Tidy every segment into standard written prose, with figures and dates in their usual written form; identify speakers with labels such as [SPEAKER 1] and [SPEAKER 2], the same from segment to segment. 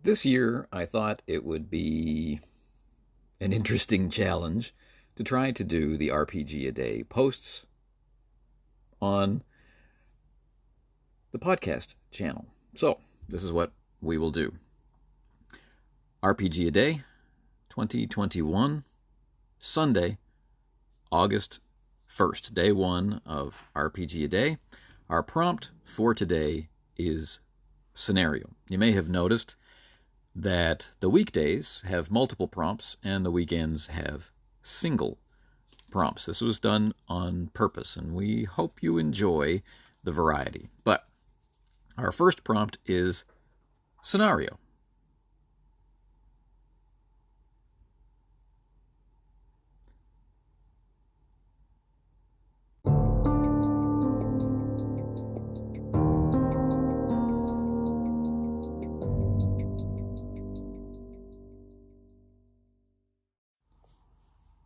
[SPEAKER 1] This year, I thought it would be an interesting challenge to try to do the RPG a Day posts on the podcast channel. So, this is what we will do. RPG a Day, 2021, Sunday, August 1st, day one of RPG a Day. Our prompt for today is scenario. You may have noticed that the weekdays have multiple prompts and the weekends have single prompts. This was done on purpose, and we hope you enjoy the variety. But our first prompt is scenario.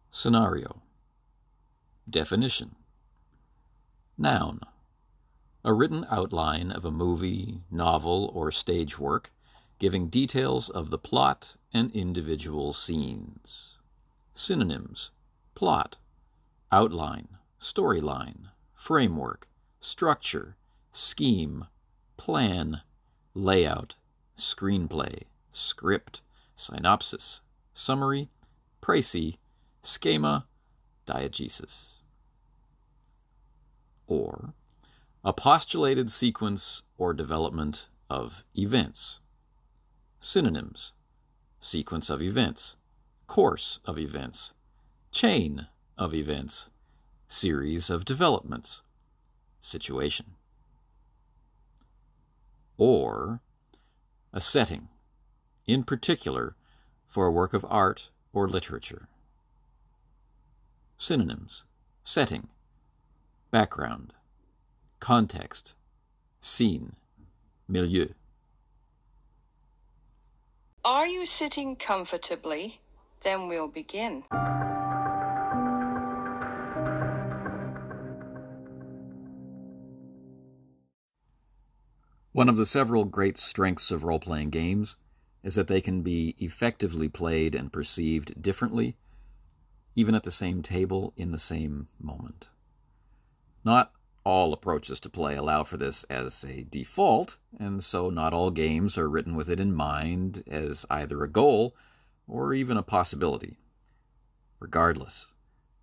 [SPEAKER 1] Scenario. Definition. Noun. A written outline of a movie, novel, or stage work, giving details of the plot and individual scenes. Synonyms. Plot, outline, storyline, framework, structure, scheme, plan, layout, screenplay, script, synopsis, summary, précis, schema, diegesis. Or a postulated sequence or development of events. Synonyms. Sequence of events, course of events, chain of events, series of developments, situation. Or a setting, in particular for a work of art or literature. Synonyms. Setting, background, context, scene, milieu.
[SPEAKER 2] Are you sitting comfortably? Then we'll begin.
[SPEAKER 1] One of the several great strengths of role-playing games is that they can be effectively played and perceived differently, even at the same table in the same moment. Not all approaches to play allow for this as a default, and so not all games are written with it in mind as either a goal or even a possibility. Regardless,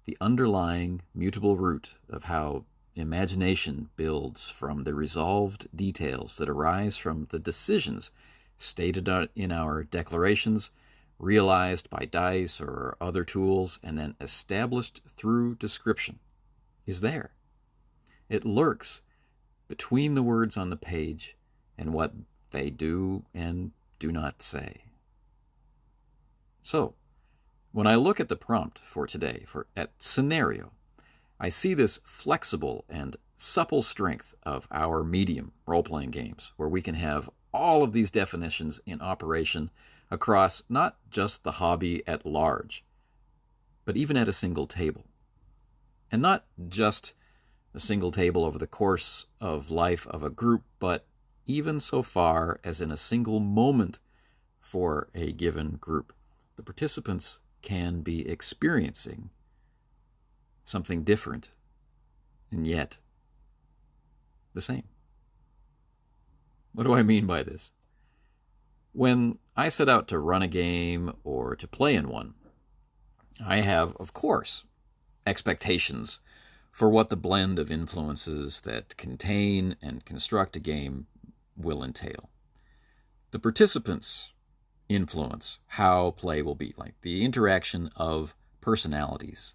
[SPEAKER 1] the underlying mutable root of how imagination builds from the resolved details that arise from the decisions stated in our declarations, realized by dice or other tools, and then established through description, is there. It lurks between the words on the page and what they do and do not say. So, when I look at the prompt for today, at scenario, I see this flexible and supple strength of our medium, role-playing games, where we can have all of these definitions in operation across not just the hobby at large, but even at a single table. And not just a single table over the course of life of a group, but even so far as in a single moment for a given group. The participants can be experiencing something different, and yet the same. What do I mean by this? When I set out to run a game or to play in one, I have, of course, expectations for what the blend of influences that contain and construct a game will entail. The participants influence how play will be, like the interaction of personalities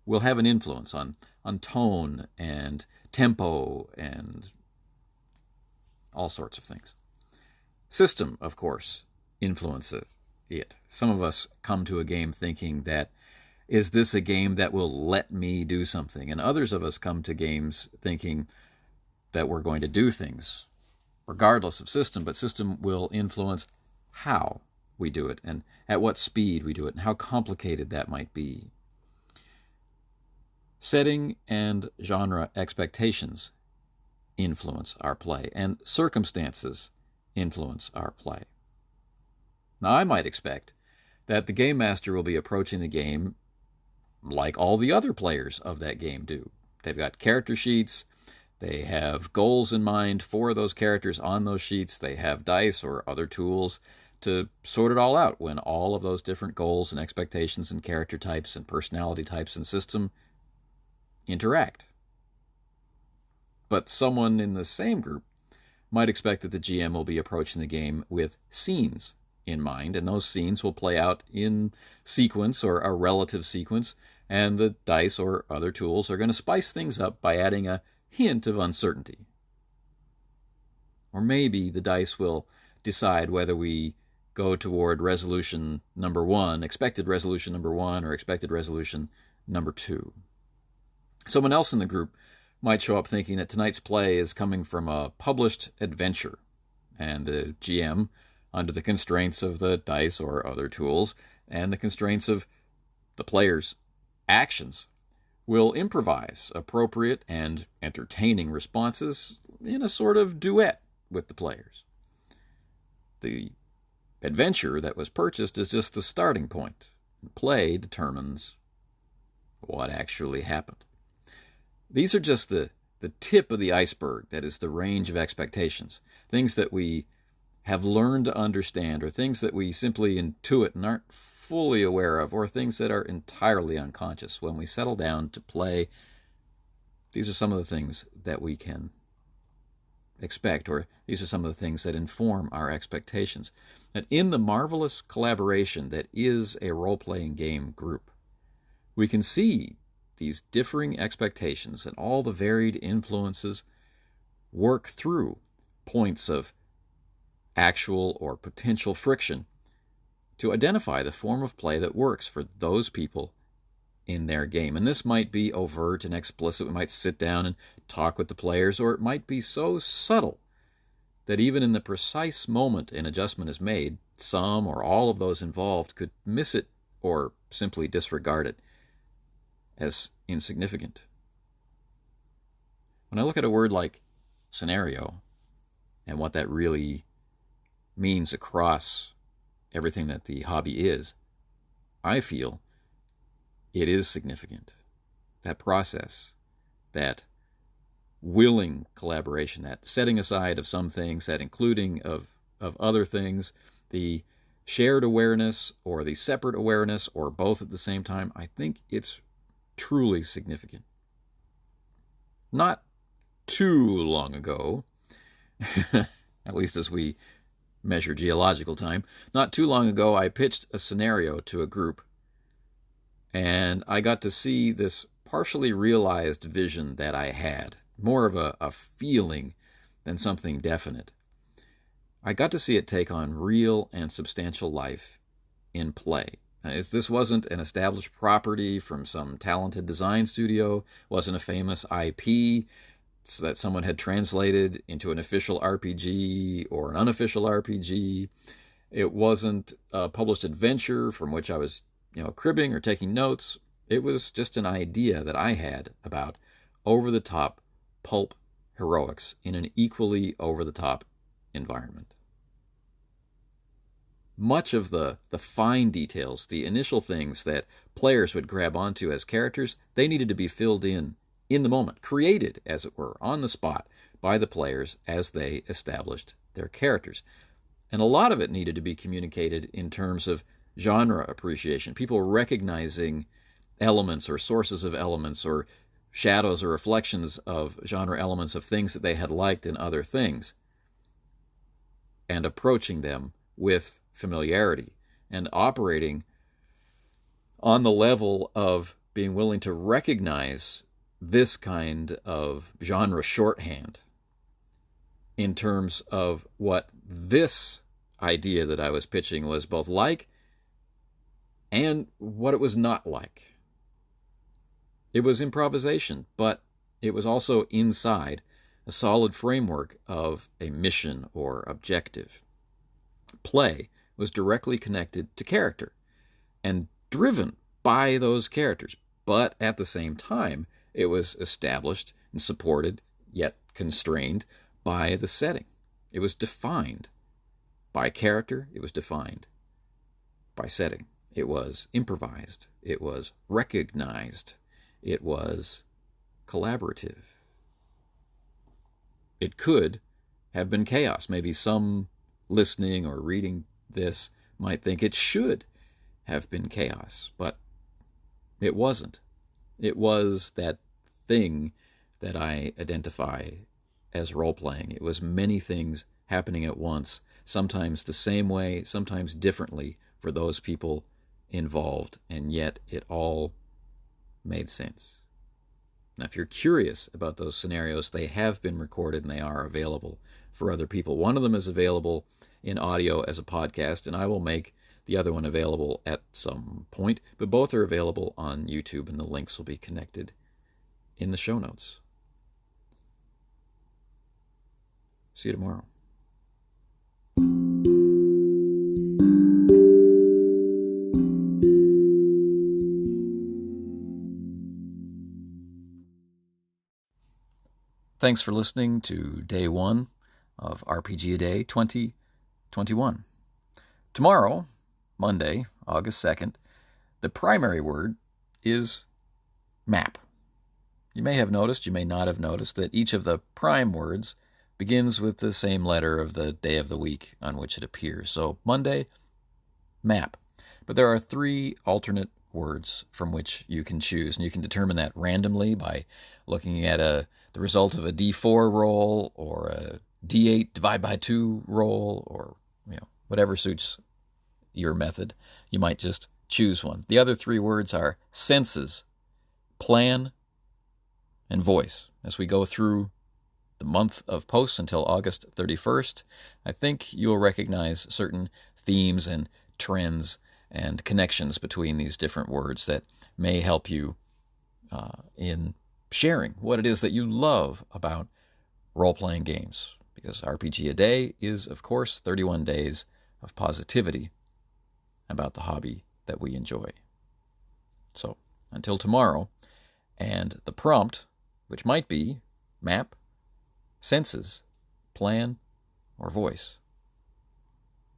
[SPEAKER 1] will have an influence on tone and tempo and all sorts of things. System, of course, influences it. Some of us come to a game thinking that, is this a game that will let me do something? And others of us come to games thinking that we're going to do things, regardless of system, but system will influence how we do it and at what speed we do it and how complicated that might be. Setting and genre expectations influence our play, and circumstances influence our play. Now, I might expect that the game master will be approaching the game like all the other players of that game do. They've got character sheets. They have goals in mind for those characters on those sheets. They have dice or other tools to sort it all out when all of those different goals and expectations and character types and personality types and system interact. But someone in the same group might expect that the GM will be approaching the game with scenes in mind, and those scenes will play out in sequence or a relative sequence, and the dice or other tools are going to spice things up by adding a hint of uncertainty. Or maybe the dice will decide whether we go toward resolution number 1, expected resolution number 1, or expected resolution number 2. Someone else in the group might show up thinking that tonight's play is coming from a published adventure, and the GM, under the constraints of the dice or other tools, and the constraints of the player's actions, will improvise appropriate and entertaining responses in a sort of duet with the players. The adventure that was purchased is just the starting point. Play determines what actually happened. These are just the tip of the iceberg, that is the range of expectations, things that we have learned to understand, or things that we simply intuit and aren't fully aware of, or things that are entirely unconscious. When we settle down to play, these are some of the things that we can expect, or these are some of the things that inform our expectations. And in the marvelous collaboration that is a role-playing game group, we can see these differing expectations and all the varied influences work through points of actual or potential friction to identify the form of play that works for those people in their game. And this might be overt and explicit. We might sit down and talk with the players, or it might be so subtle that even in the precise moment an adjustment is made, some or all of those involved could miss it or simply disregard it as insignificant. When I look at a word like scenario and what that really means across everything that the hobby is, I feel it is significant. That process, that willing collaboration, that setting aside of some things, that including of other things, the shared awareness or the separate awareness or both at the same time, I think it's truly significant. Not too long ago, at least as we measure geological time, not too long ago I pitched a scenario to a group, and I got to see this partially realized vision that I had, more of a feeling than something definite. I got to see it take on real and substantial life in play. This wasn't an established property from some talented design studio, wasn't a famous IP so that someone had translated into an official RPG or an unofficial RPG. It wasn't a published adventure from which I was, cribbing or taking notes. It was just an idea that I had about over-the-top pulp heroics in an equally over-the-top environment. Much of the fine details, the initial things that players would grab onto as characters, they needed to be filled in the moment, created, as it were, on the spot by the players as they established their characters. And a lot of it needed to be communicated in terms of genre appreciation, people recognizing elements or sources of elements or shadows or reflections of genre elements of things that they had liked in other things, and approaching them with familiarity and operating on the level of being willing to recognize this kind of genre shorthand in terms of what this idea that I was pitching was both like and what it was not like. It was improvisation, but it was also inside a solid framework of a mission or objective. Play was directly connected to character and driven by those characters, but at the same time, it was established and supported, yet constrained, by the setting. It was defined by character. It was defined by setting. It was improvised. It was recognized. It was collaborative. It could have been chaos. Maybe some listening or reading this might think it should have been chaos, but it wasn't. It was that thing that I identify as role-playing. It was many things happening at once, sometimes the same way, sometimes differently for those people involved, and yet it all made sense. Now, if you're curious about those scenarios, they have been recorded and they are available for other people. One of them is available in audio as a podcast, and I will make the other one available at some point, but both are available on YouTube, and the links will be connected in the show notes. See you tomorrow. Thanks for listening to Day 1 of RPG A Day 2021. Tomorrow, Monday, August 2nd, the primary word is map. You may have noticed, you may not have noticed, that each of the prime words begins with the same letter of the day of the week on which it appears. So Monday, map. But there are 3 alternate words from which you can choose, and you can determine that randomly by looking at the result of a D4 roll or a D8 divide by 2 roll, or whatever suits your method. You might just choose one. The other 3 words are senses, plan, and voice. As we go through the month of posts until August 31st, I think you'll recognize certain themes and trends and connections between these different words that may help you in sharing what it is that you love about role-playing games. Because RPG A Day is, of course, 31 days of positivity about the hobby that we enjoy. So, until tomorrow, and the prompt, which might be map, senses, plan, or voice.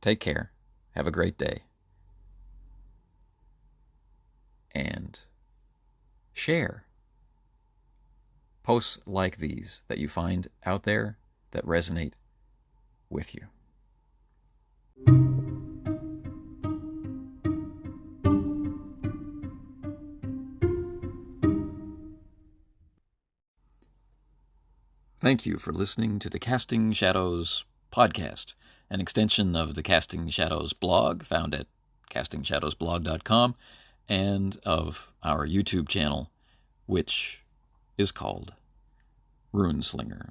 [SPEAKER 1] Take care. Have a great day. And share posts like these that you find out there that resonate with you. Thank you for listening to the Casting Shadows podcast, an extension of the Casting Shadows blog found at castingshadowsblog.com, and of our YouTube channel, which is called Runeslinger.